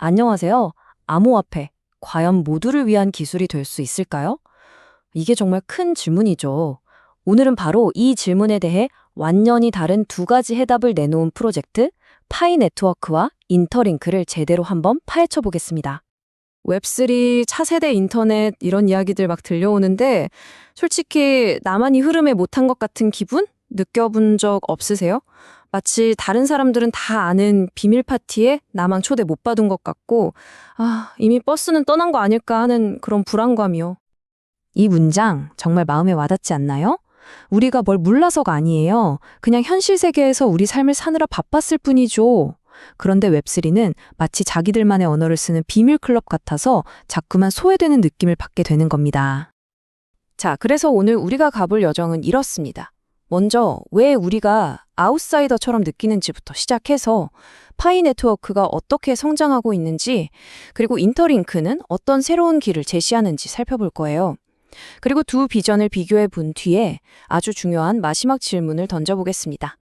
안녕하세요. 암호화폐, 과연 모두를 위한 기술이 될 수 있을까요? 이게 정말 큰 질문이죠. 오늘은 바로 이 질문에 대해 완전히 다른 두 가지 해답을 내놓은 프로젝트 파이 네트워크와 인터링크를 제대로 한번 파헤쳐 보겠습니다. 웹3, 차세대 인터넷 이런 이야기들 막 들려오는데 솔직히 나만 이 흐름에 못한 것 같은 기분 느껴본 적 없으세요? 마치 다른 사람들은 다 아는 비밀 파티에 나만 초대 못 받은 것 같고 이미 버스는 떠난 거 아닐까 하는 그런 불안감이요. 이 문장 정말 마음에 와닿지 않나요? 우리가 뭘 몰라서가 아니에요. 그냥 현실 세계에서 우리 삶을 사느라 바빴을 뿐이죠. 그런데 웹3는 마치 자기들만의 언어를 쓰는 비밀 클럽 같아서 자꾸만 소외되는 느낌을 받게 되는 겁니다. 자, 그래서 오늘 우리가 가볼 여정은 이렇습니다. 먼저 왜 우리가 아웃사이더처럼 느끼는지부터 시작해서 파이 네트워크가 어떻게 성장하고 있는지, 그리고 인터링크는 어떤 새로운 길을 제시하는지 살펴볼 거예요. 그리고 두 비전을 비교해 본 뒤에 아주 중요한 마지막 질문을 던져보겠습니다.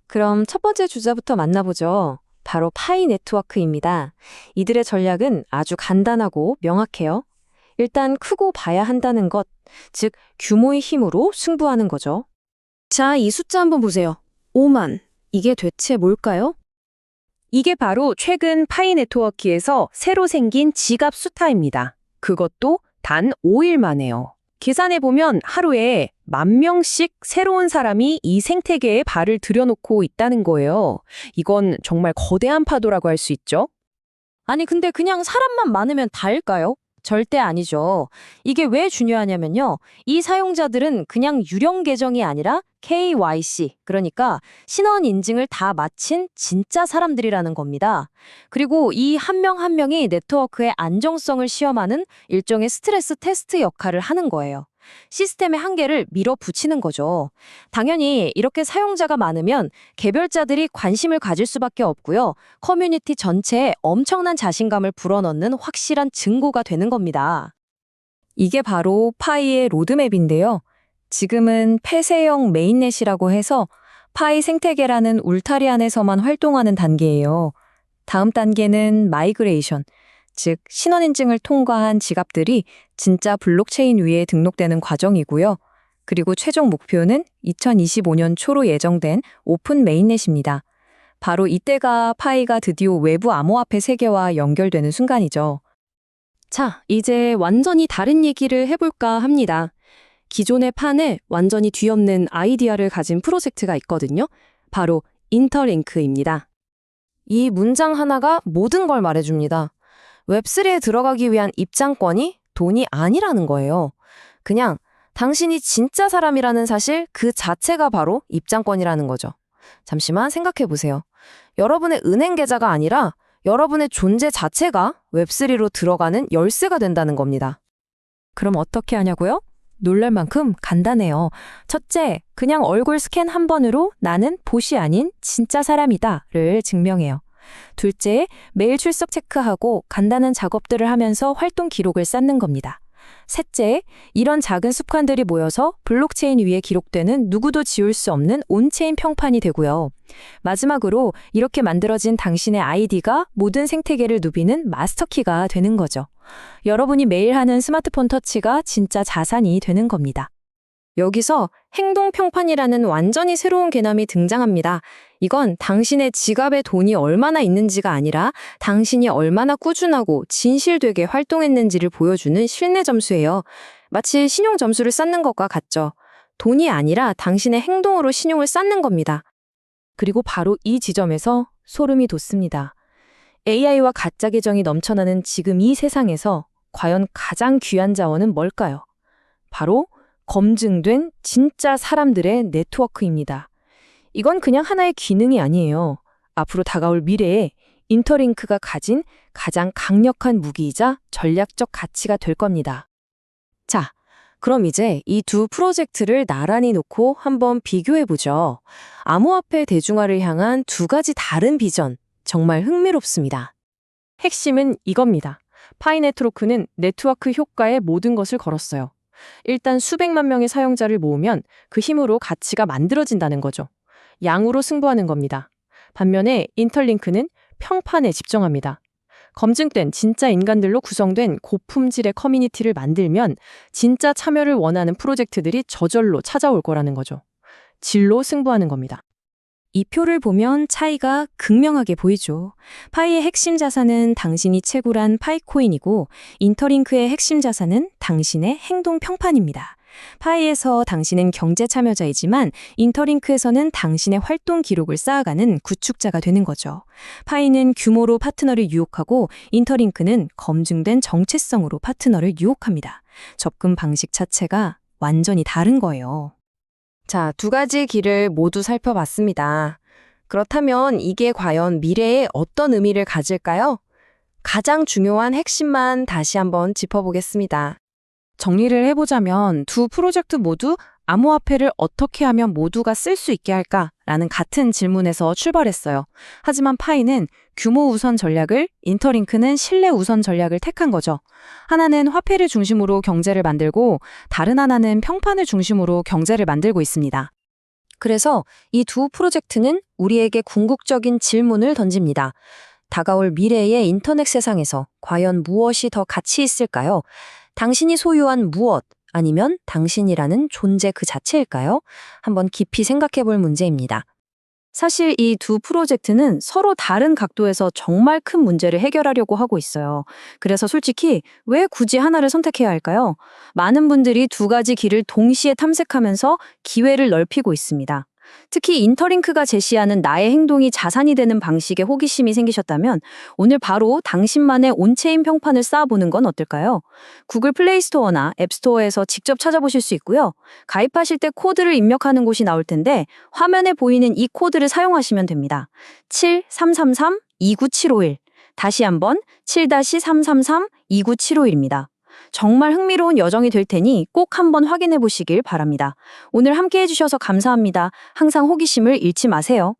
그럼 첫 번째 주자부터 만나보죠. 바로 파이 네트워크입니다. 이들의 전략은 아주 간단하고 명확해요. 일단 크고 봐야 한다는 것, 즉 규모의 힘으로 승부하는 거죠. 자, 이 숫자 한번 보세요. 5만. 이게 대체 뭘까요? 이게 바로 최근 파이 네트워크에서 새로 생긴 지갑 숫자입니다. 그것도 단 5일 만에요. 계산해보면 하루에 10,000명씩 새로운 사람이 이 생태계에 발을 들여놓고 있다는 거예요. 이건 정말 거대한 파도라고 할 수 있죠? 아니, 근데 그냥 사람만 많으면 다일까요? 절대 아니죠. 이게 왜 중요하냐면요. 이 사용자들은 그냥 유령 계정이 아니라 KYC, 그러니까 신원 인증을 다 마친 진짜 사람들이라는 겁니다. 그리고 이 한 명 한 명이 네트워크의 안정성을 시험하는 일종의 스트레스 테스트 역할을 하는 거예요. 시스템의 한계를 밀어붙이는 거죠. 당연히 이렇게 사용자가 많으면 개별자들이 관심을 가질 수밖에 없고요. 커뮤니티 전체에 엄청난 자신감을 불어넣는 확실한 증거가 되는 겁니다. 이게 바로 파이의 로드맵인데요. 지금은 폐쇄형 메인넷이라고 해서 파이 생태계라는 울타리 안에서만 활동하는 단계예요. 다음 단계는 마이그레이션, 즉 신원인증을 통과한 지갑들이 진짜 블록체인 위에 등록되는 과정이고요. 그리고 최종 목표는 2025년 초로 예정된 오픈 메인넷입니다. 바로 이때가 파이가 드디어 외부 암호화폐 세계와 연결되는 순간이죠. 자, 이제 완전히 다른 얘기를 해볼까 합니다. 기존의 판에 완전히 뒤엎는 아이디어를 가진 프로젝트가 있거든요. 바로 인터링크입니다. 이 문장 하나가 모든 걸 말해줍니다. 웹3에 들어가기 위한 입장권이 돈이 아니라는 거예요. 그냥 당신이 진짜 사람이라는 사실 그 자체가 바로 입장권이라는 거죠. 잠시만 생각해 보세요. 여러분의 은행 계좌가 아니라 여러분의 존재 자체가 웹3로 들어가는 열쇠가 된다는 겁니다. 그럼 어떻게 하냐고요? 놀랄 만큼 간단해요. 첫째, 그냥 얼굴 스캔 한 번으로 나는 봇이 아닌 진짜 사람이다를 증명해요. 둘째, 매일 출석 체크하고 간단한 작업들을 하면서 활동 기록을 쌓는 겁니다. 셋째, 이런 작은 습관들이 모여서 블록체인 위에 기록되는 누구도 지울 수 없는 온체인 평판이 되고요. 마지막으로 이렇게 만들어진 당신의 아이디가 모든 생태계를 누비는 마스터키가 되는 거죠. 여러분이 매일 하는 스마트폰 터치가 진짜 자산이 되는 겁니다. 여기서 행동평판이라는 완전히 새로운 개념이 등장합니다. 이건 당신의 지갑에 돈이 얼마나 있는지가 아니라 당신이 얼마나 꾸준하고 진실되게 활동했는지를 보여주는 실내 점수예요. 마치 신용 점수를 쌓는 것과 같죠. 돈이 아니라 당신의 행동으로 신용을 쌓는 겁니다. 그리고 바로 이 지점에서 소름이 돋습니다. AI와 가짜 계정이 넘쳐나는 지금 이 세상에서 과연 가장 귀한 자원은 뭘까요? 바로 검증된 진짜 사람들의 네트워크입니다. 이건 그냥 하나의 기능이 아니에요. 앞으로 다가올 미래에 인터링크가 가진 가장 강력한 무기이자 전략적 가치가 될 겁니다. 자, 그럼 이제 이 두 프로젝트를 나란히 놓고 한번 비교해보죠. 암호화폐 대중화를 향한 두 가지 다른 비전, 정말 흥미롭습니다. 핵심은 이겁니다. 파이 네트워크는 네트워크 효과에 모든 것을 걸었어요. 일단 수백만 명의 사용자를 모으면 그 힘으로 가치가 만들어진다는 거죠. 양으로 승부하는 겁니다. 반면에 인터링크는 평판에 집중합니다. 검증된 진짜 인간들로 구성된 고품질의 커뮤니티를 만들면 진짜 참여를 원하는 프로젝트들이 저절로 찾아올 거라는 거죠. 질로 승부하는 겁니다. 이 표를 보면 차이가 극명하게 보이죠. 파이의 핵심 자산은 당신이 채굴한 파이코인이고 인터링크의 핵심 자산은 당신의 행동 평판입니다. 파이에서 당신은 경제 참여자이지만 인터링크에서는 당신의 활동 기록을 쌓아가는 구축자가 되는 거죠. 파이는 규모로 파트너를 유혹하고 인터링크는 검증된 정체성으로 파트너를 유혹합니다. 접근 방식 자체가 완전히 다른 거예요. 자, 두 가지 길을 모두 살펴봤습니다. 그렇다면 이게 과연 미래에 어떤 의미를 가질까요? 가장 중요한 핵심만 다시 한번 짚어보겠습니다. 정리를 해보자면 두 프로젝트 모두 암호화폐를 어떻게 하면 모두가 쓸 수 있게 할까라는 같은 질문에서 출발했어요. 하지만 파이는 규모 우선 전략을, 인터링크는 신뢰 우선 전략을 택한 거죠. 하나는 화폐를 중심으로 경제를 만들고 다른 하나는 평판을 중심으로 경제를 만들고 있습니다. 그래서 이 두 프로젝트는 우리에게 궁극적인 질문을 던집니다. 다가올 미래의 인터넷 세상에서 과연 무엇이 더 가치 있을까요? 당신이 소유한 무엇, 아니면 당신이라는 존재 그 자체일까요? 한번 깊이 생각해 볼 문제입니다. 사실 이 두 프로젝트는 서로 다른 각도에서 정말 큰 문제를 해결하려고 하고 있어요. 그래서 솔직히 왜 굳이 하나를 선택해야 할까요? 많은 분들이 두 가지 길을 동시에 탐색하면서 기회를 넓히고 있습니다. 특히 인터링크가 제시하는 나의 행동이 자산이 되는 방식에 호기심이 생기셨다면 오늘 바로 당신만의 온체인 평판을 쌓아보는 건 어떨까요? 구글 플레이 스토어나 앱 스토어에서 직접 찾아보실 수 있고요. 가입하실 때 코드를 입력하는 곳이 나올 텐데 화면에 보이는 이 코드를 사용하시면 됩니다. 7333-29751 다시 한번 7-333-29751입니다. 정말 흥미로운 여정이 될 테니 꼭 한번 확인해 보시길 바랍니다. 오늘 함께 해주셔서 감사합니다. 항상 호기심을 잃지 마세요.